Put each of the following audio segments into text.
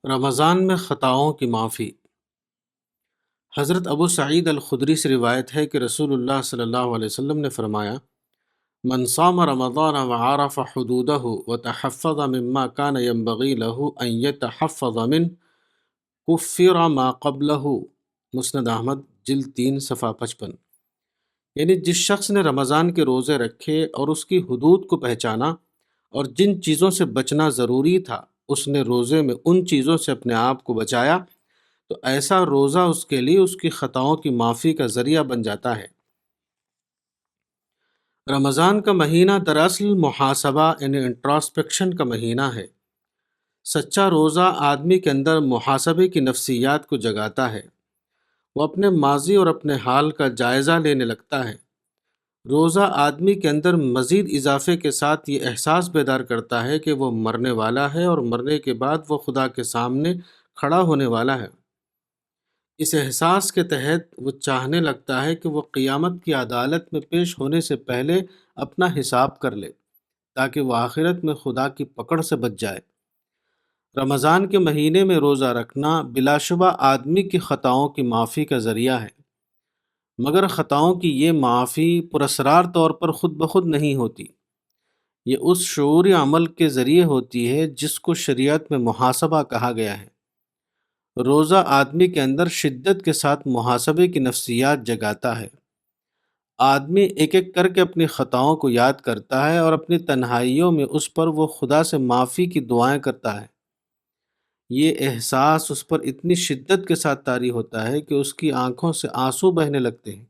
رمضان میں خطاؤں کی معافی۔ حضرت ابو سعید الخدری سے روایت ہے کہ رسول اللہ صلی اللہ علیہ وسلم نے فرمایا: من صام رمضان وعرف حدودہ وتحفظ مما كان ينبغي له ان يتحفظ منه كفر ما قبله۔ مسند احمد جلد 3 صفحہ 55۔ یعنی جس شخص نے رمضان کے روزے رکھے اور اس کی حدود کو پہچانا اور جن چیزوں سے بچنا ضروری تھا اس نے روزے میں ان چیزوں سے اپنے آپ کو بچایا تو ایسا روزہ اس کے لیے اس کی خطاؤں کی معافی کا ذریعہ بن جاتا ہے۔ رمضان کا مہینہ دراصل محاسبہ یعنی انٹراسپیکشن کا مہینہ ہے۔ سچا روزہ آدمی کے اندر محاسبے کی نفسیات کو جگاتا ہے۔ وہ اپنے ماضی اور اپنے حال کا جائزہ لینے لگتا ہے۔ روزہ آدمی کے اندر مزید اضافے کے ساتھ یہ احساس بیدار کرتا ہے کہ وہ مرنے والا ہے اور مرنے کے بعد وہ خدا کے سامنے کھڑا ہونے والا ہے۔ اس احساس کے تحت وہ چاہنے لگتا ہے کہ وہ قیامت کی عدالت میں پیش ہونے سے پہلے اپنا حساب کر لے تاکہ وہ آخرت میں خدا کی پکڑ سے بچ جائے۔ رمضان کے مہینے میں روزہ رکھنا بلا شبہ آدمی کی خطاؤں کی معافی کا ذریعہ ہے، مگر خطاؤں کی یہ معافی پراسرار طور پر خود بخود نہیں ہوتی۔ یہ اس شعوری عمل کے ذریعے ہوتی ہے جس کو شریعت میں محاسبہ کہا گیا ہے۔ روزہ آدمی کے اندر شدت کے ساتھ محاسبے کی نفسیات جگاتا ہے۔ آدمی ایک ایک کر کے اپنی خطاؤں کو یاد کرتا ہے اور اپنی تنہائیوں میں اس پر وہ خدا سے معافی کی دعائیں کرتا ہے۔ یہ احساس اس پر اتنی شدت کے ساتھ طاری ہوتا ہے کہ اس کی آنکھوں سے آنسو بہنے لگتے ہیں۔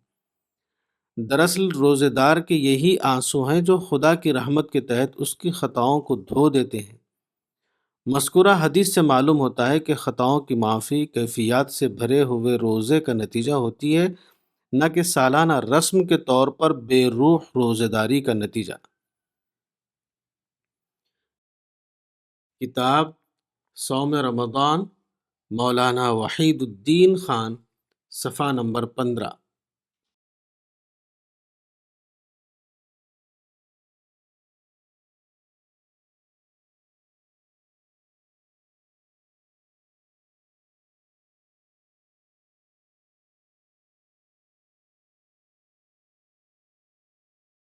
دراصل روزے دار کے یہی آنسو ہیں جو خدا کی رحمت کے تحت اس کی خطاؤں کو دھو دیتے ہیں۔ مذکورہ حدیث سے معلوم ہوتا ہے کہ خطاؤں کی معافی کیفیات سے بھرے ہوئے روزے کا نتیجہ ہوتی ہے، نہ کہ سالانہ رسم کے طور پر بے روح روزے داری کا نتیجہ۔ کتاب صوم رمضان، مولانا وحید الدین خان، صفحہ نمبر 15۔